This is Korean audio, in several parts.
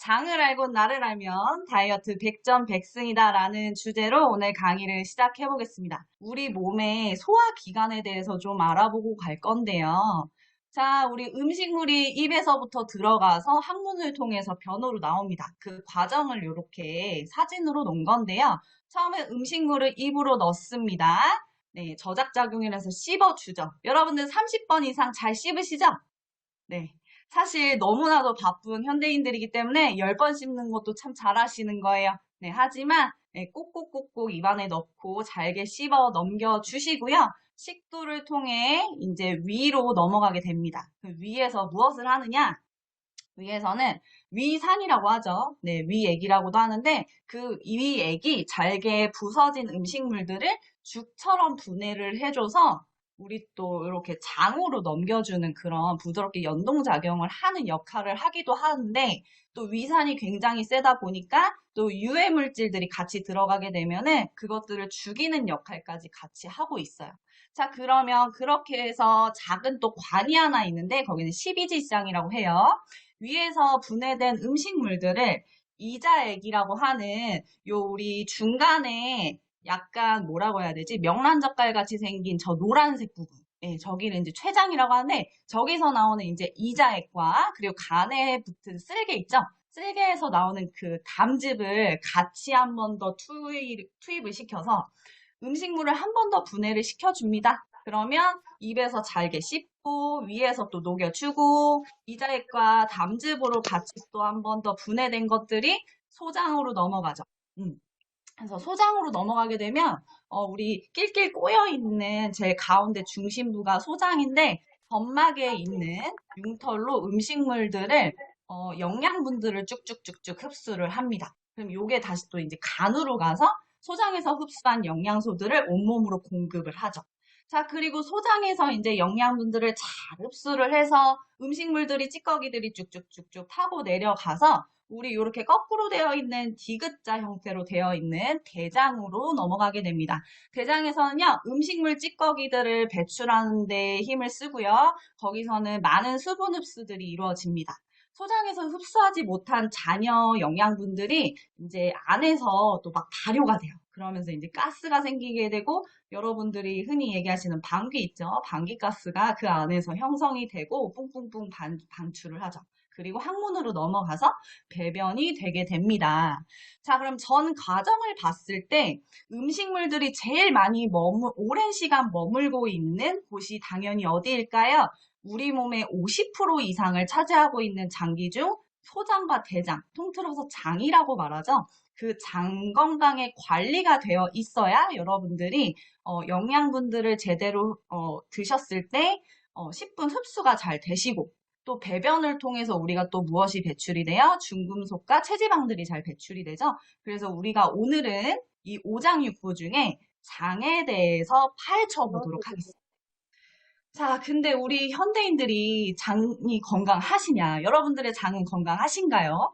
장을 알고 나를 알면 다이어트 100점 100승이다 라는 주제로 오늘 강의를 시작해 보겠습니다. 우리 몸의 소화기관에 대해서 좀 알아보고 갈 건데요. 자, 우리 음식물이 입에서부터 들어가서 항문을 통해서 변으로 나옵니다. 그 과정을 이렇게 사진으로 놓은 건데요. 처음에 음식물을 입으로 넣습니다. 네, 저작작용이라서 씹어주죠. 여러분들 30번 이상 잘 씹으시죠? 네. 사실 너무나도 바쁜 현대인들이기 때문에 10번 씹는 것도 참 잘하시는 거예요. 네, 하지만 네, 꼭꼭꼭꼭 입안에 넣고 잘게 씹어 넘겨주시고요. 식도를 통해 이제 위로 넘어가게 됩니다. 그 위에서 무엇을 하느냐? 위에서는 위산이라고 하죠. 네, 위액이라고도 하는데 그 위액이 잘게 부서진 음식물들을 죽처럼 분해를 해줘서 우리 또 이렇게 장으로 넘겨주는 그런 부드럽게 연동작용을 하는 역할을 하기도 하는데 또 위산이 굉장히 세다 보니까 또 유해 물질들이 같이 들어가게 되면은 그것들을 죽이는 역할까지 같이 하고 있어요. 자, 그러면 그렇게 해서 작은 또 관이 하나 있는데 거기는 십이지장이라고 해요. 위에서 분해된 음식물들을 이자액이라고 하는 요 우리 중간에 약간 뭐라고 해야 되지? 명란젓갈 같이 생긴 저 노란색 부분. 예, 저기를 이제 췌장이라고 하는데 저기서 나오는 이제 이자액과 그리고 간에 붙은 쓸개 있죠? 쓸개에서 나오는 그 담즙을 같이 한 번 더 투입을 시켜서 음식물을 한 번 더 분해를 시켜줍니다. 그러면 입에서 잘게 씹고 위에서 또 녹여주고 이자액과 담즙으로 같이 또 한 번 더 분해된 것들이 소장으로 넘어가죠. 그래서 소장으로 넘어가게 되면 우리 낄낄 꼬여있는 제 가운데 중심부가 소장인데 점막에 있는 융털로 음식물들을 영양분들을 쭉쭉쭉쭉 흡수를 합니다. 그럼 요게 다시 또 이제 간으로 가서 소장에서 흡수한 영양소들을 온몸으로 공급을 하죠. 자, 그리고 소장에서 이제 영양분들을 잘 흡수를 해서 음식물들이 찌꺼기들이 쭉쭉쭉쭉 타고 내려가서 우리 이렇게 거꾸로 되어 있는 디귿자 형태로 되어 있는 대장으로 넘어가게 됩니다. 대장에서는요, 음식물 찌꺼기들을 배출하는 데 힘을 쓰고요. 거기서는 많은 수분 흡수들이 이루어집니다. 소장에서 흡수하지 못한 잔여 영양분들이 이제 안에서 또 막 발효가 돼요. 그러면서 이제 가스가 생기게 되고 여러분들이 흔히 얘기하시는 방귀 있죠? 방귀가스가 그 안에서 형성이 되고 뿡뿡뿡 방출을 하죠. 그리고 항문으로 넘어가서 배변이 되게 됩니다. 자, 그럼 전 과정을 봤을 때 음식물들이 제일 많이 오랜 시간 머물고 있는 곳이 당연히 어디일까요? 우리 몸의 50% 이상을 차지하고 있는 장기 중 소장과 대장, 통틀어서 장이라고 말하죠. 그 장 건강에 관리가 되어 있어야 여러분들이 영양분들을 제대로 드셨을 때 10분 흡수가 잘 되시고 또 배변을 통해서 우리가 또 무엇이 배출이 돼요? 중금속과 체지방들이 잘 배출이 되죠. 그래서 우리가 오늘은 이 오장육부 중에 장에 대해서 파헤쳐 보도록 하겠습니다. 자, 근데 우리 현대인들이 장이 건강하시냐? 여러분들의 장은 건강하신가요?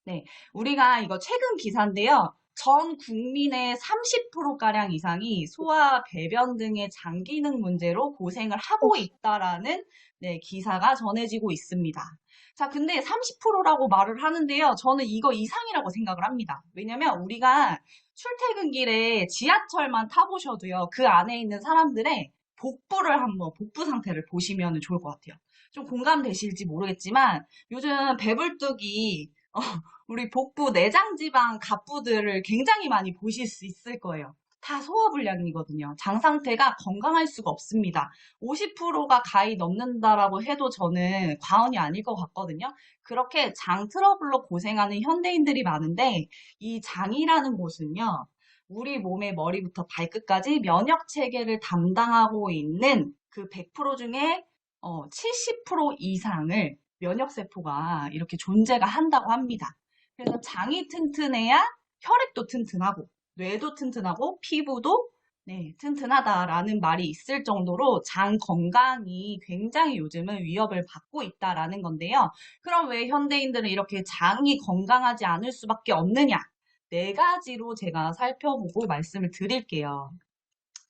네, 우리가 이거 최근 기사인데요. 전 국민의 30%가량 이상이 소화, 배변 등의 장 기능 문제로 고생을 하고 있다라는 네, 기사가 전해지고 있습니다. 자, 근데 30%라고 말을 하는데요. 저는 이거 이상이라고 생각을 합니다. 왜냐면 우리가 출퇴근길에 지하철만 타보셔도요. 그 안에 있는 사람들의 복부를 한번, 복부 상태를 보시면 좋을 것 같아요. 좀 공감되실지 모르겠지만 요즘 배불뚝이 우리 복부 내장 지방 갑부들을 굉장히 많이 보실 수 있을 거예요. 다 소화불량이거든요. 장 상태가 건강할 수가 없습니다. 50%가 가히 넘는다라고 해도 저는 과언이 아닐 것 같거든요. 그렇게 장 트러블로 고생하는 현대인들이 많은데 이 장이라는 곳은요. 우리 몸의 머리부터 발끝까지 면역 체계를 담당하고 있는 그 100% 중에 70% 이상을 면역세포가 이렇게 존재가 한다고 합니다. 그래서 장이 튼튼해야 혈액도 튼튼하고 뇌도 튼튼하고 피부도 네, 튼튼하다라는 말이 있을 정도로 장 건강이 굉장히 요즘은 위협을 받고 있다라는 건데요. 그럼 왜 현대인들은 이렇게 장이 건강하지 않을 수밖에 없느냐? 네 가지로 제가 살펴보고 말씀을 드릴게요.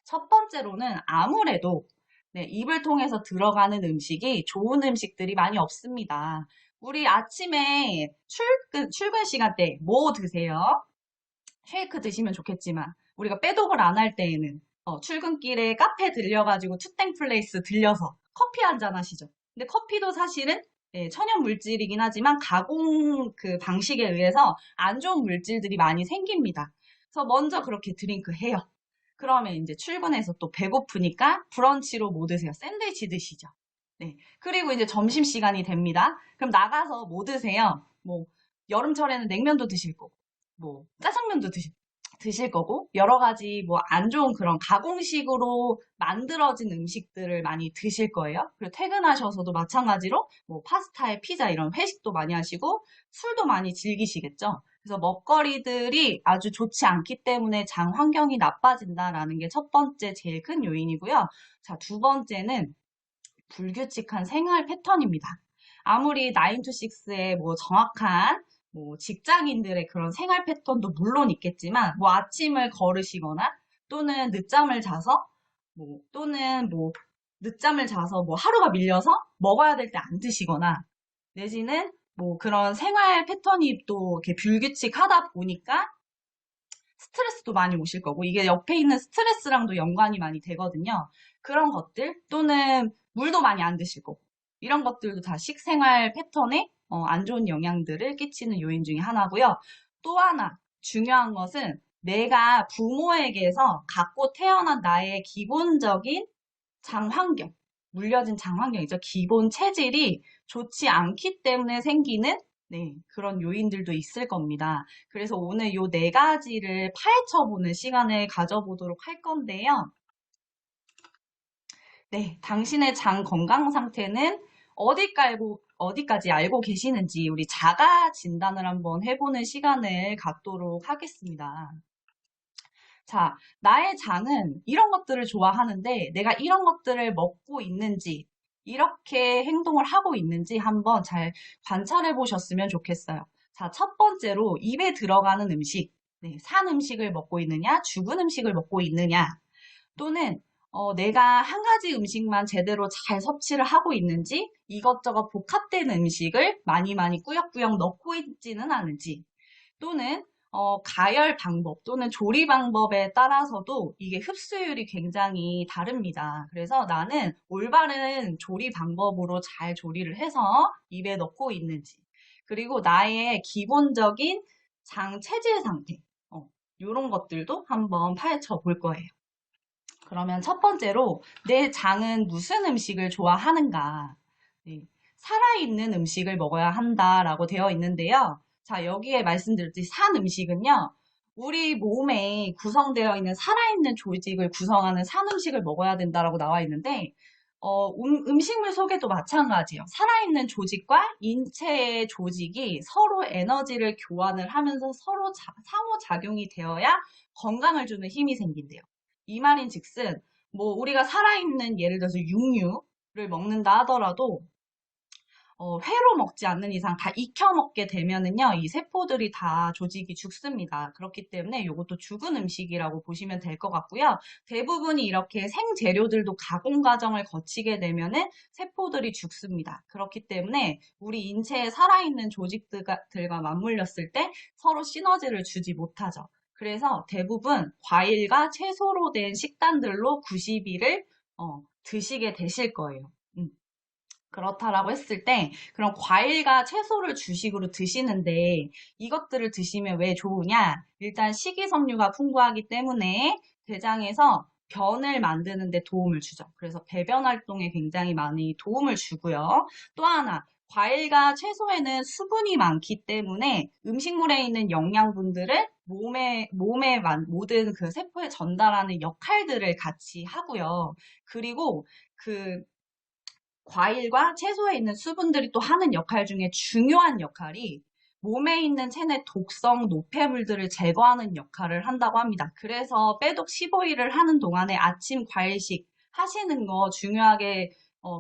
첫 번째로는 아무래도 네, 입을 통해서 들어가는 음식이 좋은 음식들이 많이 없습니다. 우리 아침에 출근 시간대 뭐 드세요? 쉐이크 드시면 좋겠지만 우리가 빼독을 안 할 때에는 출근길에 카페 들려가지고 투땡 플레이스 들려서 커피 한 잔 하시죠. 근데 커피도 사실은 천연 물질이긴 하지만 가공 그 방식에 의해서 안 좋은 물질들이 많이 생깁니다. 그래서 먼저 그렇게 드링크 해요. 그러면 이제 출근해서 또 배고프니까 브런치로 뭐 드세요? 샌드위치 드시죠. 네. 그리고 이제 점심시간이 됩니다. 그럼 나가서 뭐 드세요? 뭐, 여름철에는 냉면도 드실 거고, 뭐, 짜장면도 드실 거고, 여러 가지 뭐 안 좋은 그런 가공식으로 만들어진 음식들을 많이 드실 거예요. 그리고 퇴근하셔서도 마찬가지로 뭐 파스타에 피자 이런 회식도 많이 하시고, 술도 많이 즐기시겠죠. 그래서 먹거리들이 아주 좋지 않기 때문에 장 환경이 나빠진다라는 게 첫 번째 제일 큰 요인이고요. 자, 두 번째는 불규칙한 생활 패턴입니다. 아무리 9to6의 뭐 정확한 뭐 직장인들의 그런 생활 패턴도 물론 있겠지만 뭐 아침을 거르시거나 또는 늦잠을 자서 또는 뭐 늦잠을 자서 뭐 하루가 밀려서 먹어야 될 때 안 드시거나 내지는 뭐 그런 생활 패턴이 또 이렇게 불규칙하다 보니까 스트레스도 많이 오실 거고 이게 옆에 있는 스트레스랑도 연관이 많이 되거든요. 그런 것들 또는 물도 많이 안 드실 거고 이런 것들도 다 식생활 패턴에 안 좋은 영향들을 끼치는 요인 중에 하나고요. 또 하나 중요한 것은 내가 부모에게서 갖고 태어난 나의 기본적인 장환경, 물려진 장환경이죠. 기본 체질이 좋지 않기 때문에 생기는 네, 그런 요인들도 있을 겁니다. 그래서 오늘 요 네 가지를 파헤쳐보는 시간을 가져보도록 할 건데요. 네, 당신의 장 건강 상태는 어디까지 알고 계시는지 우리 자가 진단을 한번 해보는 시간을 갖도록 하겠습니다. 자, 나의 장은 이런 것들을 좋아하는데 내가 이런 것들을 먹고 있는지, 이렇게 행동을 하고 있는지 한번 잘 관찰해 보셨으면 좋겠어요. 자, 첫 번째로 입에 들어가는 음식, 네, 산 음식을 먹고 있느냐, 죽은 음식을 먹고 있느냐, 또는 내가 한 가지 음식만 제대로 잘 섭취를 하고 있는지, 이것저것 복합된 음식을 많이 많이 꾸역꾸역 넣고 있지는 않은지, 또는 가열 방법 또는 조리 방법에 따라서도 이게 흡수율이 굉장히 다릅니다. 그래서 나는 올바른 조리 방법으로 잘 조리를 해서 입에 넣고 있는지, 그리고 나의 기본적인 장 체질 상태, 이런 것들도 한번 파헤쳐 볼 거예요. 그러면 첫 번째로 내 장은 무슨 음식을 좋아하는가? 네, 살아있는 음식을 먹어야 한다라고 되어 있는데요. 자, 여기에 말씀드렸듯이 산 음식은요. 우리 몸에 구성되어 있는 살아있는 조직을 구성하는 산 음식을 먹어야 된다라고 나와 있는데 음식물 속에도 마찬가지예요. 살아있는 조직과 인체의 조직이 서로 에너지를 교환을 하면서 서로 상호작용이 되어야 건강을 주는 힘이 생긴대요. 이 말인 즉슨 뭐 우리가 살아있는 예를 들어서 육류를 먹는다 하더라도 회로 먹지 않는 이상 다 익혀 먹게 되면은요, 이 세포들이 다 조직이 죽습니다. 그렇기 때문에 이것도 죽은 음식이라고 보시면 될 것 같고요. 대부분이 이렇게 생재료들도 가공 과정을 거치게 되면은 세포들이 죽습니다. 그렇기 때문에 우리 인체에 살아있는 조직들과 맞물렸을 때 서로 시너지를 주지 못하죠. 그래서 대부분 과일과 채소로 된 식단들로 90일을 드시게 되실 거예요. 그렇다라고 했을 때 그런 과일과 채소를 주식으로 드시는데 이것들을 드시면 왜 좋으냐? 일단 식이섬유가 풍부하기 때문에 대장에서 변을 만드는 데 도움을 주죠. 그래서 배변 활동에 굉장히 많이 도움을 주고요. 또 하나, 과일과 채소에는 수분이 많기 때문에 음식물에 있는 영양분들을 몸에 모든 그 세포에 전달하는 역할들을 같이 하고요. 그리고 그 과일과 채소에 있는 수분들이 또 하는 역할 중에 중요한 역할이 몸에 있는 체내 독성 노폐물들을 제거하는 역할을 한다고 합니다. 그래서 빼독 15일을 하는 동안에 아침 과일식 하시는 거 중요하게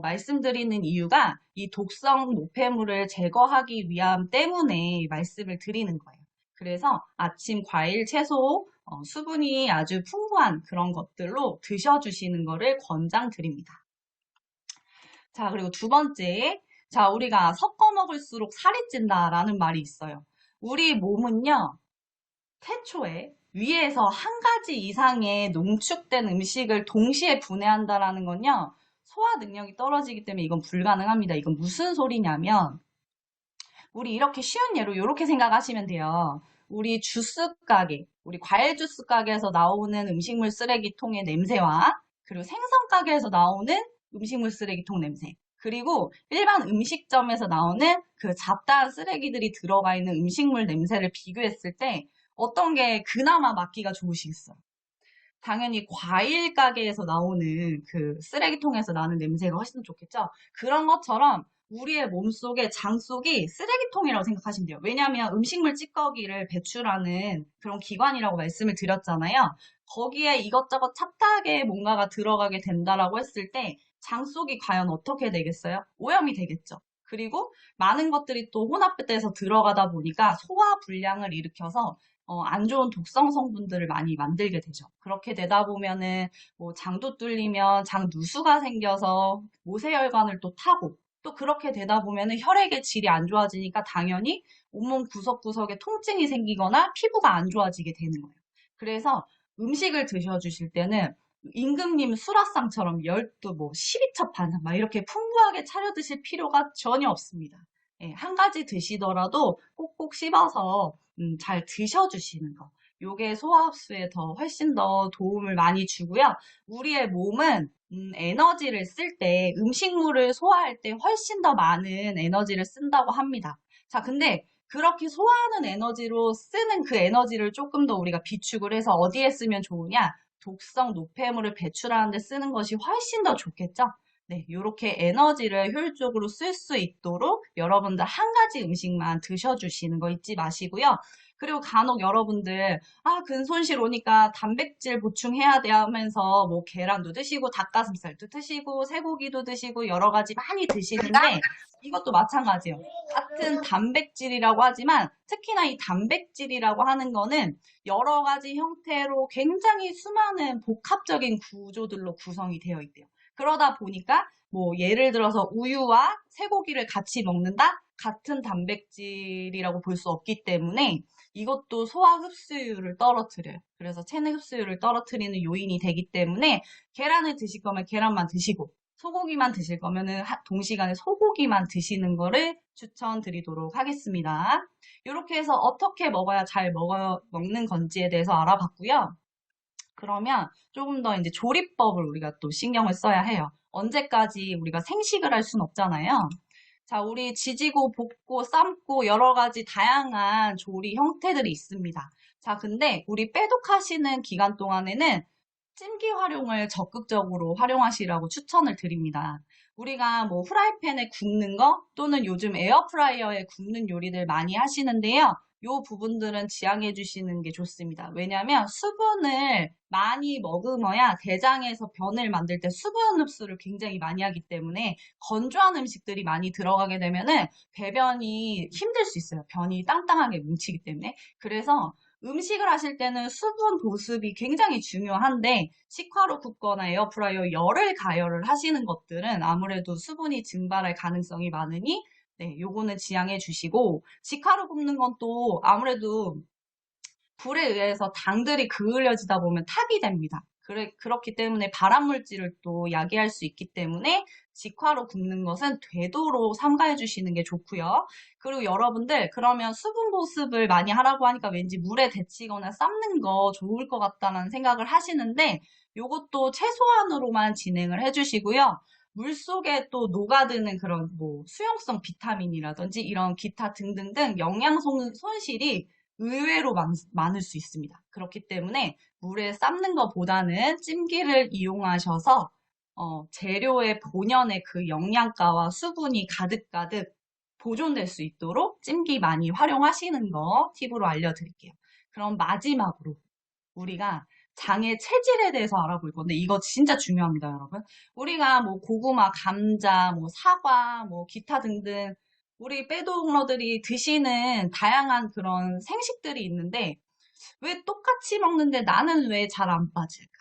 말씀드리는 이유가 이 독성 노폐물을 제거하기 위함 때문에 말씀을 드리는 거예요. 그래서 아침 과일, 채소, 수분이 아주 풍부한 그런 것들로 드셔주시는 거를 권장드립니다. 자, 그리고 두 번째. 자, 우리가 섞어 먹을수록 살이 찐다라는 말이 있어요. 우리 몸은요, 태초에 위에서 한 가지 이상의 농축된 음식을 동시에 분해한다라는 건요, 소화 능력이 떨어지기 때문에 이건 불가능합니다. 이건 무슨 소리냐면, 우리 이렇게 쉬운 예로 이렇게 생각하시면 돼요. 우리 주스 가게, 우리 과일 주스 가게에서 나오는 음식물 쓰레기통의 냄새와 그리고 생선 가게에서 나오는 음식물 쓰레기통 냄새, 그리고 일반 음식점에서 나오는 그 잡다한 쓰레기들이 들어가 있는 음식물 냄새를 비교했을 때 어떤 게 그나마 맡기가 좋으시겠어요? 당연히 과일 가게에서 나오는 그 쓰레기통에서 나는 냄새가 훨씬 좋겠죠? 그런 것처럼 우리의 몸속에 장 속이 쓰레기통이라고 생각하시면 돼요. 왜냐하면 음식물 찌꺼기를 배출하는 그런 기관이라고 말씀을 드렸잖아요. 거기에 이것저것 착하게 뭔가가 들어가게 된다라고 했을 때 장 속이 과연 어떻게 되겠어요? 오염이 되겠죠. 그리고 많은 것들이 또 혼합돼서 들어가다 보니까 소화 불량을 일으켜서 안 좋은 독성 성분들을 많이 만들게 되죠. 그렇게 되다 보면은 뭐 장도 뚫리면 장 누수가 생겨서 모세혈관을 또 타고 또 그렇게 되다 보면은 혈액의 질이 안 좋아지니까 당연히 온몸 구석구석에 통증이 생기거나 피부가 안 좋아지게 되는 거예요. 그래서 음식을 드셔주실 때는 임금님 수라상처럼 12, 뭐 12첩 반상 막 이렇게 풍부하게 차려 드실 필요가 전혀 없습니다. 예, 한 가지 드시더라도 꼭꼭 씹어서 잘 드셔주시는 거. 요게 소화흡수에 더 훨씬 더 도움을 많이 주고요. 우리의 몸은 에너지를 쓸 때, 음식물을 소화할 때 훨씬 더 많은 에너지를 쓴다고 합니다. 자, 근데 그렇게 소화하는 에너지로 쓰는 그 에너지를 조금 더 우리가 비축을 해서 어디에 쓰면 좋으냐? 독성 노폐물을 배출하는 데 쓰는 것이 훨씬 더 좋겠죠? 네, 이렇게 에너지를 효율적으로 쓸 수 있도록 여러분들 한 가지 음식만 드셔주시는 거 잊지 마시고요. 그리고 간혹 여러분들, 근손실 오니까 단백질 보충해야 돼 하면서 뭐 계란도 드시고 닭가슴살도 드시고 쇠고기도 드시고 여러 가지 많이 드시는데 이것도 마찬가지예요. 같은 단백질이라고 하지만 특히나 이 단백질이라고 하는 거는 여러 가지 형태로 굉장히 수많은 복합적인 구조들로 구성이 되어 있대요. 그러다 보니까 뭐 예를 들어서 우유와 쇠고기를 같이 먹는다? 같은 단백질이라고 볼 수 없기 때문에 이것도 소화 흡수율을 떨어뜨려요. 그래서 체내 흡수율을 떨어뜨리는 요인이 되기 때문에 계란을 드실 거면 계란만 드시고 소고기만 드실 거면은 동시간에 소고기만 드시는 거를 추천드리도록 하겠습니다. 이렇게 해서 어떻게 먹어야 잘 먹는 건지에 대해서 알아봤고요. 그러면 조금 더 이제 조리법을 우리가 또 신경을 써야 해요. 언제까지 우리가 생식을 할 수는 없잖아요. 자, 우리 지지고 볶고 삶고 여러 가지 다양한 조리 형태들이 있습니다. 자, 근데 우리 빼독하시는 기간 동안에는 찜기 활용을 적극적으로 활용하시라고 추천을 드립니다. 우리가 뭐 후라이팬에 굽는 거 또는 요즘 에어프라이어에 굽는 요리들 많이 하시는데요. 요 부분들은 지양해 주시는 게 좋습니다. 왜냐하면 수분을 많이 머금어야 대장에서 변을 만들 때 수분 흡수를 굉장히 많이 하기 때문에 건조한 음식들이 많이 들어가게 되면은 배변이 힘들 수 있어요. 변이 땅땅하게 뭉치기 때문에. 그래서 음식을 하실 때는 수분 보습이 굉장히 중요한데 식화로 굽거나 에어프라이어 열을 가열을 하시는 것들은 아무래도 수분이 증발할 가능성이 많으니 네, 요거는 지양해 주시고 직화로 굽는 건 또 아무래도 불에 의해서 당들이 그을려지다 보면 탁이 됩니다. 그렇기 때문에 발암물질을 또 야기할 수 있기 때문에 직화로 굽는 것은 되도록 삼가해 주시는 게 좋고요. 그리고 여러분들 그러면 수분 보습을 많이 하라고 하니까 왠지 물에 데치거나 삶는 거 좋을 것 같다는 생각을 하시는데 요것도 최소한으로만 진행을 해주시고요. 물속에 또 녹아드는 그런 뭐 수용성 비타민이라든지 이런 기타 등등등 영양 손실이 의외로 많을 수 있습니다. 그렇기 때문에 물에 삶는 것보다는 찜기를 이용하셔서 재료의 본연의 그 영양가와 수분이 가득가득 보존될 수 있도록 찜기 많이 활용하시는 거 팁으로 알려드릴게요. 그럼 마지막으로 우리가 장의 체질에 대해서 알아볼 건데 이거 진짜 중요합니다, 여러분. 우리가 뭐 고구마, 감자, 뭐 사과, 뭐 기타 등등 우리 빼동러들이 드시는 다양한 그런 생식들이 있는데 왜 똑같이 먹는데 나는 왜 잘 안 빠질까?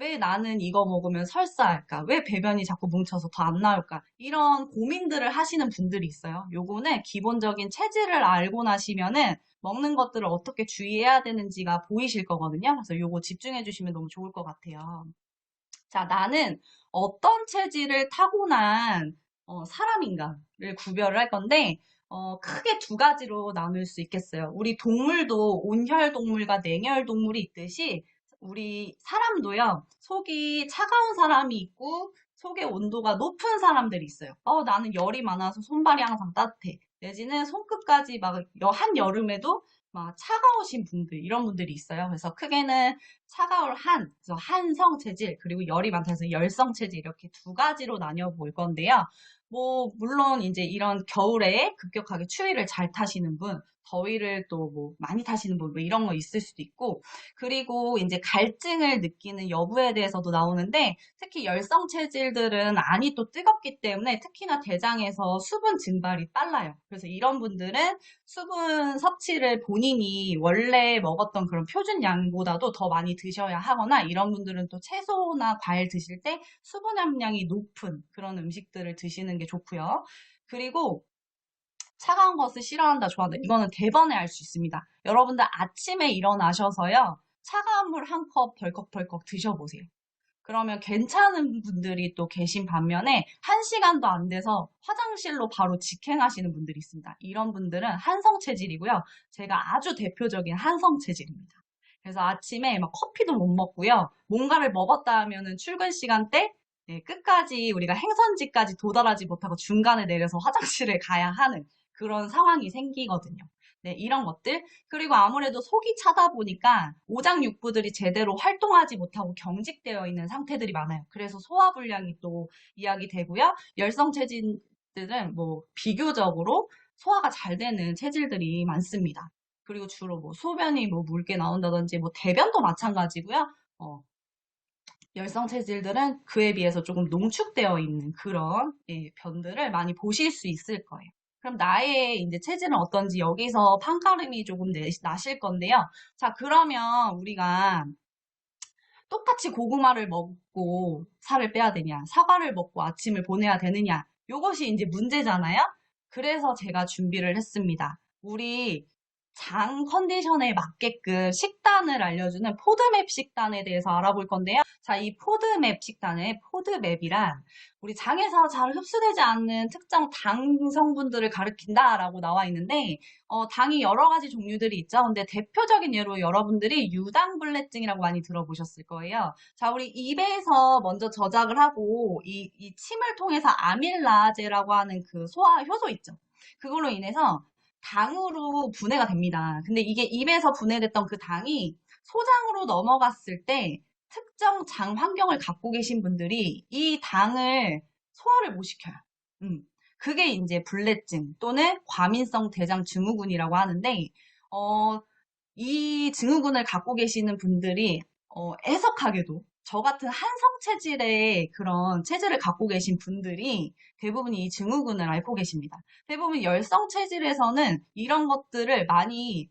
왜 나는 이거 먹으면 설사할까? 왜 배변이 자꾸 뭉쳐서 더 안 나올까? 이런 고민들을 하시는 분들이 있어요. 요거는 기본적인 체질을 알고 나시면은 먹는 것들을 어떻게 주의해야 되는지가 보이실 거거든요. 그래서 요거 집중해 주시면 너무 좋을 것 같아요. 자, 나는 어떤 체질을 타고난 사람인가를 구별을 할 건데, 크게 두 가지로 나눌 수 있겠어요. 우리 동물도 온혈 동물과 냉혈 동물이 있듯이, 우리 사람도요, 속이 차가운 사람이 있고, 속의 온도가 높은 사람들이 있어요. 나는 열이 많아서 손발이 항상 따뜻해. 내지는 손끝까지 막 한여름에도 막 차가우신 분들, 이런 분들이 있어요. 그래서 크게는 차가울 그래서 한성 체질, 그리고 열이 많다 해서 열성 체질, 이렇게 두 가지로 나뉘어 볼 건데요. 뭐, 물론 이제 이런 겨울에 급격하게 추위를 잘 타시는 분, 더위를 또 뭐 많이 타시는 분, 뭐 이런 거 있을 수도 있고, 그리고 이제 갈증을 느끼는 여부에 대해서도 나오는데, 특히 열성 체질들은 안이 또 뜨겁기 때문에 특히나 대장에서 수분 증발이 빨라요. 그래서 이런 분들은 수분 섭취를 본인이 원래 먹었던 그런 표준 양보다도 더 많이 드셔야 하거나, 이런 분들은 또 채소나 과일 드실 때 수분 함량이 높은 그런 음식들을 드시는 게 좋고요. 그리고 차가운 것을 싫어한다, 좋아한다. 이거는 대번에 알 수 있습니다. 여러분들 아침에 일어나셔서요. 차가운 물 한 컵 벌컥벌컥 드셔보세요. 그러면 괜찮은 분들이 또 계신 반면에 1시간도 안 돼서 화장실로 바로 직행하시는 분들이 있습니다. 이런 분들은 한성 체질이고요. 제가 아주 대표적인 한성 체질입니다. 그래서 아침에 막 커피도 못 먹고요. 뭔가를 먹었다 하면은 출근 시간 때 끝까지 우리가 행선지까지 도달하지 못하고 중간에 내려서 화장실을 가야 하는 그런 상황이 생기거든요. 네, 이런 것들. 그리고 아무래도 속이 차다 보니까 오장육부들이 제대로 활동하지 못하고 경직되어 있는 상태들이 많아요. 그래서 소화불량이 또 이야기되고요. 열성 체질들은 뭐 비교적으로 소화가 잘 되는 체질들이 많습니다. 그리고 주로 뭐 소변이 뭐 묽게 나온다든지 뭐 대변도 마찬가지고요. 열성 체질들은 그에 비해서 조금 농축되어 있는 그런 변들을 많이 보실 수 있을 거예요. 그럼 나의 이제 체질은 어떤지 여기서 판가름이 조금 나실 건데요. 자, 그러면 우리가 똑같이 고구마를 먹고 살을 빼야 되냐, 사과를 먹고 아침을 보내야 되느냐, 요것이 이제 문제잖아요. 그래서 제가 준비를 했습니다. 우리 장 컨디션에 맞게끔 식단을 알려주는 포드맵 식단에 대해서 알아볼 건데요. 자, 이 포드맵 식단의 포드맵이란 우리 장에서 잘 흡수되지 않는 특정 당 성분들을 가리킨다라고 나와 있는데, 당이 여러 가지 종류들이 있죠. 근데 대표적인 예로 여러분들이 유당불내증이라고 많이 들어보셨을 거예요. 자, 우리 입에서 먼저 저작을 하고, 이 침을 통해서 아밀라제라고 하는 그 소화 효소 있죠. 그걸로 인해서 당으로 분해가 됩니다. 근데 이게 입에서 분해됐던 그 당이 소장으로 넘어갔을 때 특정 장 환경을 갖고 계신 분들이 이 당을 소화를 못 시켜요. 음. 그게 이제 불내증 또는 과민성 대장 증후군이라고 하는데, 어, 이 증후군을 갖고 계시는 분들이 애석하게도 저 같은 한성 체질의 그런 체질을 갖고 계신 분들이 대부분 이 증후군을 앓고 계십니다. 대부분 열성 체질에서는 이런 것들을 많이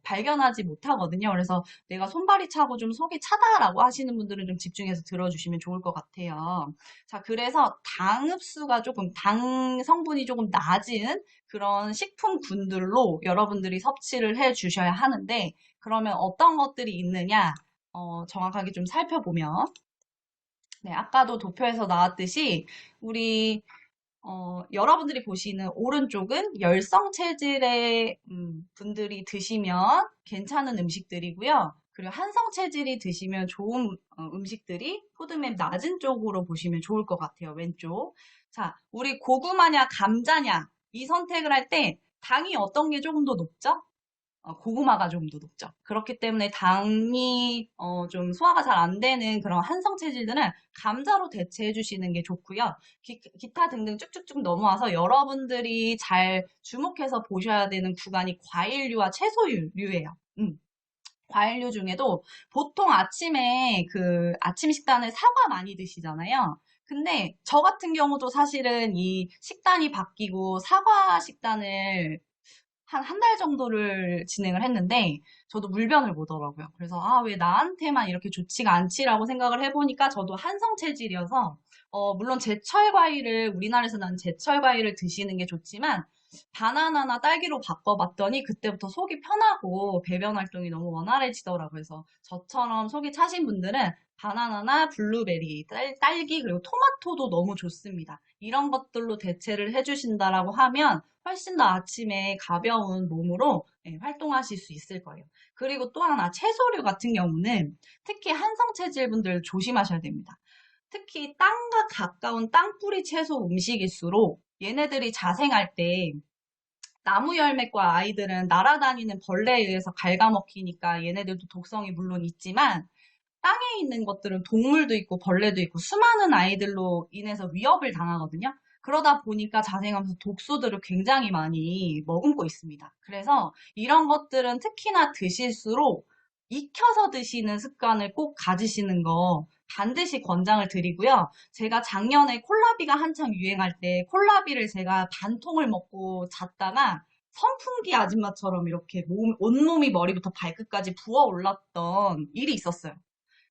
발견하지 못하거든요. 그래서 내가 손발이 차고 좀 속이 차다라고 하시는 분들은 좀 집중해서 들어주시면 좋을 것 같아요. 자, 그래서 당 흡수가 조금, 당 성분이 조금 낮은 그런 식품군들로 여러분들이 섭취를 해 주셔야 하는데, 그러면 어떤 것들이 있느냐, 정확하게 좀 살펴보면, 네, 아까도 도표에서 나왔듯이, 우리 여러분들이 보시는 오른쪽은 열성 체질의 분들이 드시면 괜찮은 음식들이고요. 그리고 한성 체질이 드시면 좋은 음식들이 포드맵 낮은 쪽으로 보시면 좋을 것 같아요. 왼쪽. 자, 우리 고구마냐 감자냐 이 선택을 할 때 당이 어떤 게 조금 더 높죠? 고구마가 좀 더 높죠. 그렇기 때문에 당이 좀 소화가 잘 안 되는 그런 한성 체질들은 감자로 대체해 주시는 게 좋고요. 기타 등등 쭉쭉쭉 넘어와서 여러분들이 잘 주목해서 보셔야 되는 구간이 과일류와 채소류예요. 과일류 중에도 보통 아침에 그 아침 식단을 사과 많이 드시잖아요. 근데 저 같은 경우도 사실은 이 식단이 바뀌고 사과 식단을 한 달 정도를 진행을 했는데 저도 물변을 보더라고요. 그래서 아, 왜 나한테만 이렇게 좋지가 않지라고 생각을 해보니까 저도 한성 체질이어서 물론 제철 과일을 우리나라에서 나는 제철 과일을 드시는 게 좋지만 바나나나 딸기로 바꿔봤더니 그때부터 속이 편하고 배변 활동이 너무 원활해지더라고요. 그래서 저처럼 속이 차신 분들은 바나나나 블루베리, 딸기 그리고 토마토도 너무 좋습니다. 이런 것들로 대체를 해주신다라고 하면 훨씬 더 아침에 가벼운 몸으로 활동하실 수 있을 거예요. 그리고 또 하나 채소류 같은 경우는 특히 한성 체질 분들 조심하셔야 됩니다. 특히 땅과 가까운 땅뿌리 채소 음식일수록 얘네들이 자생할 때 나무 열매과 아이들은 날아다니는 벌레에 의해서 갉아먹히니까 얘네들도 독성이 물론 있지만 땅에 있는 것들은 동물도 있고 벌레도 있고 수많은 아이들로 인해서 위협을 당하거든요. 그러다 보니까 자생하면서 독소들을 굉장히 많이 머금고 있습니다. 그래서 이런 것들은 특히나 드실수록 익혀서 드시는 습관을 꼭 가지시는 거 반드시 권장을 드리고요. 제가 작년에 콜라비가 한창 유행할 때 콜라비를 제가 반 통을 먹고 잤다가 선풍기 아줌마처럼 이렇게 온몸이 머리부터 발끝까지 부어 올랐던 일이 있었어요.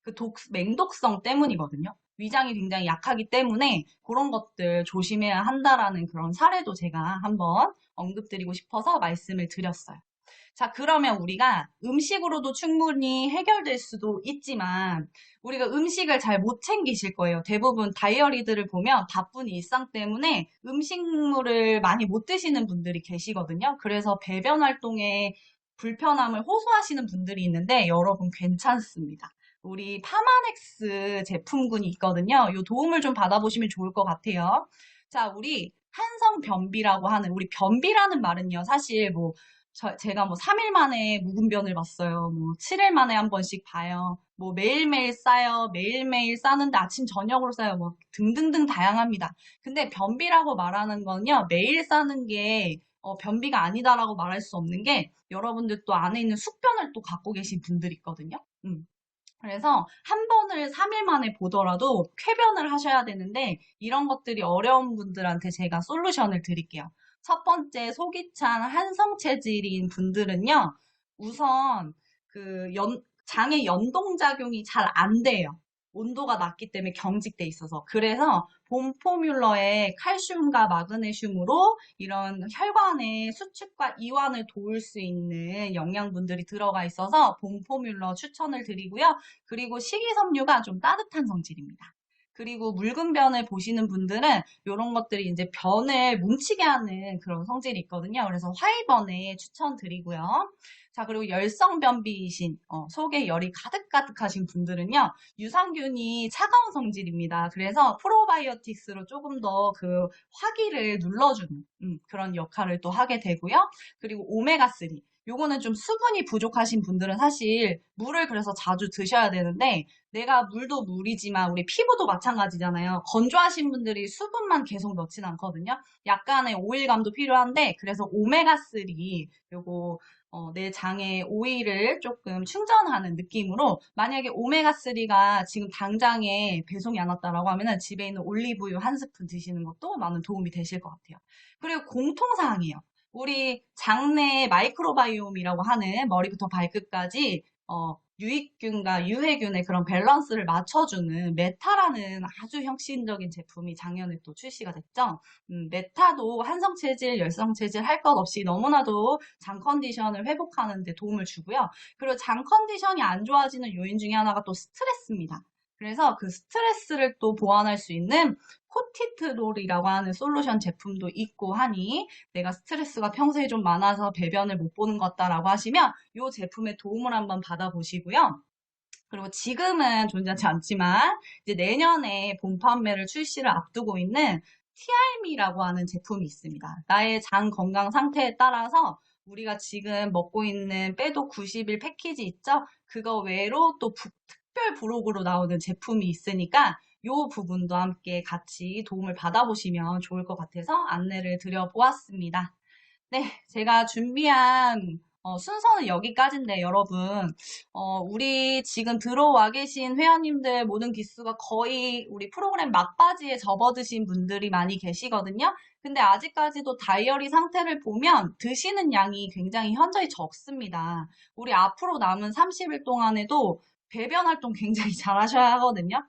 그 맹독성 때문이거든요. 위장이 굉장히 약하기 때문에 그런 것들 조심해야 한다라는 그런 사례도 제가 한번 언급드리고 싶어서 말씀을 드렸어요. 자, 그러면 우리가 음식으로도 충분히 해결될 수도 있지만 우리가 음식을 잘 못 챙기실 거예요. 대부분 다이어리들을 보면 바쁜 일상 때문에 음식물을 많이 못 드시는 분들이 계시거든요. 그래서 배변 활동에 불편함을 호소하시는 분들이 있는데 여러분 괜찮습니다. 우리 파마넥스 제품군이 있거든요. 이 도움을 좀 받아보시면 좋을 것 같아요. 자, 우리 한성 변비라고 하는, 우리 변비라는 말은요, 사실 뭐, 제가 뭐 3일 만에 묵은 변을 봤어요. 뭐 7일 만에 한 번씩 봐요. 뭐 매일매일 싸요. 매일매일 싸는데 아침 저녁으로 싸요. 뭐 등등등 다양합니다. 근데 변비라고 말하는 건요, 매일 싸는 게 변비가 아니다라고 말할 수 없는 게 여러분들 또 안에 있는 숙변을 또 갖고 계신 분들이 있거든요. 그래서 한 번을 3일 만에 보더라도 쾌변을 하셔야 되는데 이런 것들이 어려운 분들한테 제가 솔루션을 드릴게요. 첫 번째, 속이 찬 한성 체질인 분들은요. 우선 장의 연동작용이 잘 안 돼요. 온도가 낮기 때문에 경직돼 있어서. 그래서 봄포뮬러에 칼슘과 마그네슘으로 이런 혈관의 수축과 이완을 도울 수 있는 영양분들이 들어가 있어서 봄포뮬러 추천을 드리고요. 그리고 식이섬유가 좀 따뜻한 성질입니다. 그리고 묽은 변을 보시는 분들은 이런 것들이 이제 변을 뭉치게 하는 그런 성질이 있거든요. 그래서 화이번에 추천드리고요. 자, 그리고 열성변비이신, 속에 열이 가득가득하신 분들은요, 유산균이 차가운 성질입니다. 그래서 프로바이오틱스로 조금 더 그 화기를 눌러주는 그런 역할을 또 하게 되고요. 그리고 오메가3. 요거는 좀 수분이 부족하신 분들은 사실 물을 그래서 자주 드셔야 되는데 내가 물도 물이지만 우리 피부도 마찬가지잖아요. 건조하신 분들이 수분만 계속 넣진 않거든요. 약간의 오일감도 필요한데 그래서 오메가3 요거 내 장에 오일을 조금 충전하는 느낌으로 만약에 오메가3가 지금 당장에 배송이 안 왔다라고 하면은 집에 있는 올리브유 한 스푼 드시는 것도 많은 도움이 되실 것 같아요. 그리고 공통사항이에요. 우리 장내 마이크로바이옴이라고 하는 머리부터 발끝까지 유익균과 유해균의 그런 밸런스를 맞춰주는 메타라는 아주 혁신적인 제품이 작년에 또 출시가 됐죠. 메타도 한성체질, 열성체질 할 것 없이 너무나도 장 컨디션을 회복하는 데 도움을 주고요. 그리고 장 컨디션이 안 좋아지는 요인 중에 하나가 또 스트레스입니다. 그래서 그 스트레스를 또 보완할 수 있는 코티트롤이라고 하는 솔루션 제품도 있고 하니 내가 스트레스가 평소에 좀 많아서 배변을 못 보는 것 같다라고 하시면 이 제품의 도움을 한번 받아보시고요. 그리고 지금은 존재하지 않지만 이제 내년에 본 판매를 출시를 앞두고 있는 TRM이라고 하는 제품이 있습니다. 나의 장 건강 상태에 따라서 우리가 지금 먹고 있는 빼도 90일 패키지 있죠? 그거 외로 또 특별 부록으로 나오는 제품이 있으니까 이 부분도 함께 같이 도움을 받아보시면 좋을 것 같아서 안내를 드려보았습니다. 네, 제가 준비한 순서는 여기까지인데 여러분 우리 지금 들어와 계신 회원님들 모든 기수가 거의 우리 프로그램 막바지에 접어드신 분들이 많이 계시거든요. 근데 아직까지도 다이어리 상태를 보면 드시는 양이 굉장히 현저히 적습니다. 우리 앞으로 남은 30일 동안에도 배변 활동 굉장히 잘 하셔야 하거든요.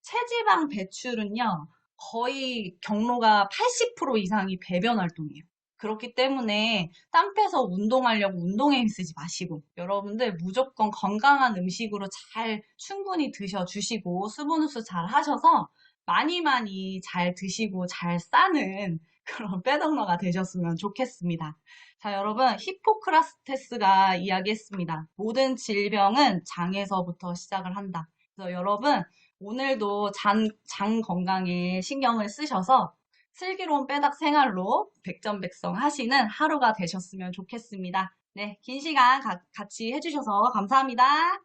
체지방 배출은요, 거의 경로가 80% 이상이 배변 활동이에요. 그렇기 때문에 땀 빼서 운동하려고 운동에 힘쓰지 마시고 여러분들 무조건 건강한 음식으로 잘 충분히 드셔주시고 수분 흡수 잘 하셔서 많이 많이 잘 드시고 잘 싸는 그런 빼덕러가 되셨으면 좋겠습니다. 자, 여러분, 히포크라테스가 이야기했습니다. 모든 질병은 장에서부터 시작을 한다. 그래서 여러분, 오늘도 장 건강에 신경을 쓰셔서 슬기로운 빼닥 생활로 백전백성 하시는 하루가 되셨으면 좋겠습니다. 네, 긴 시간 같이 해주셔서 감사합니다.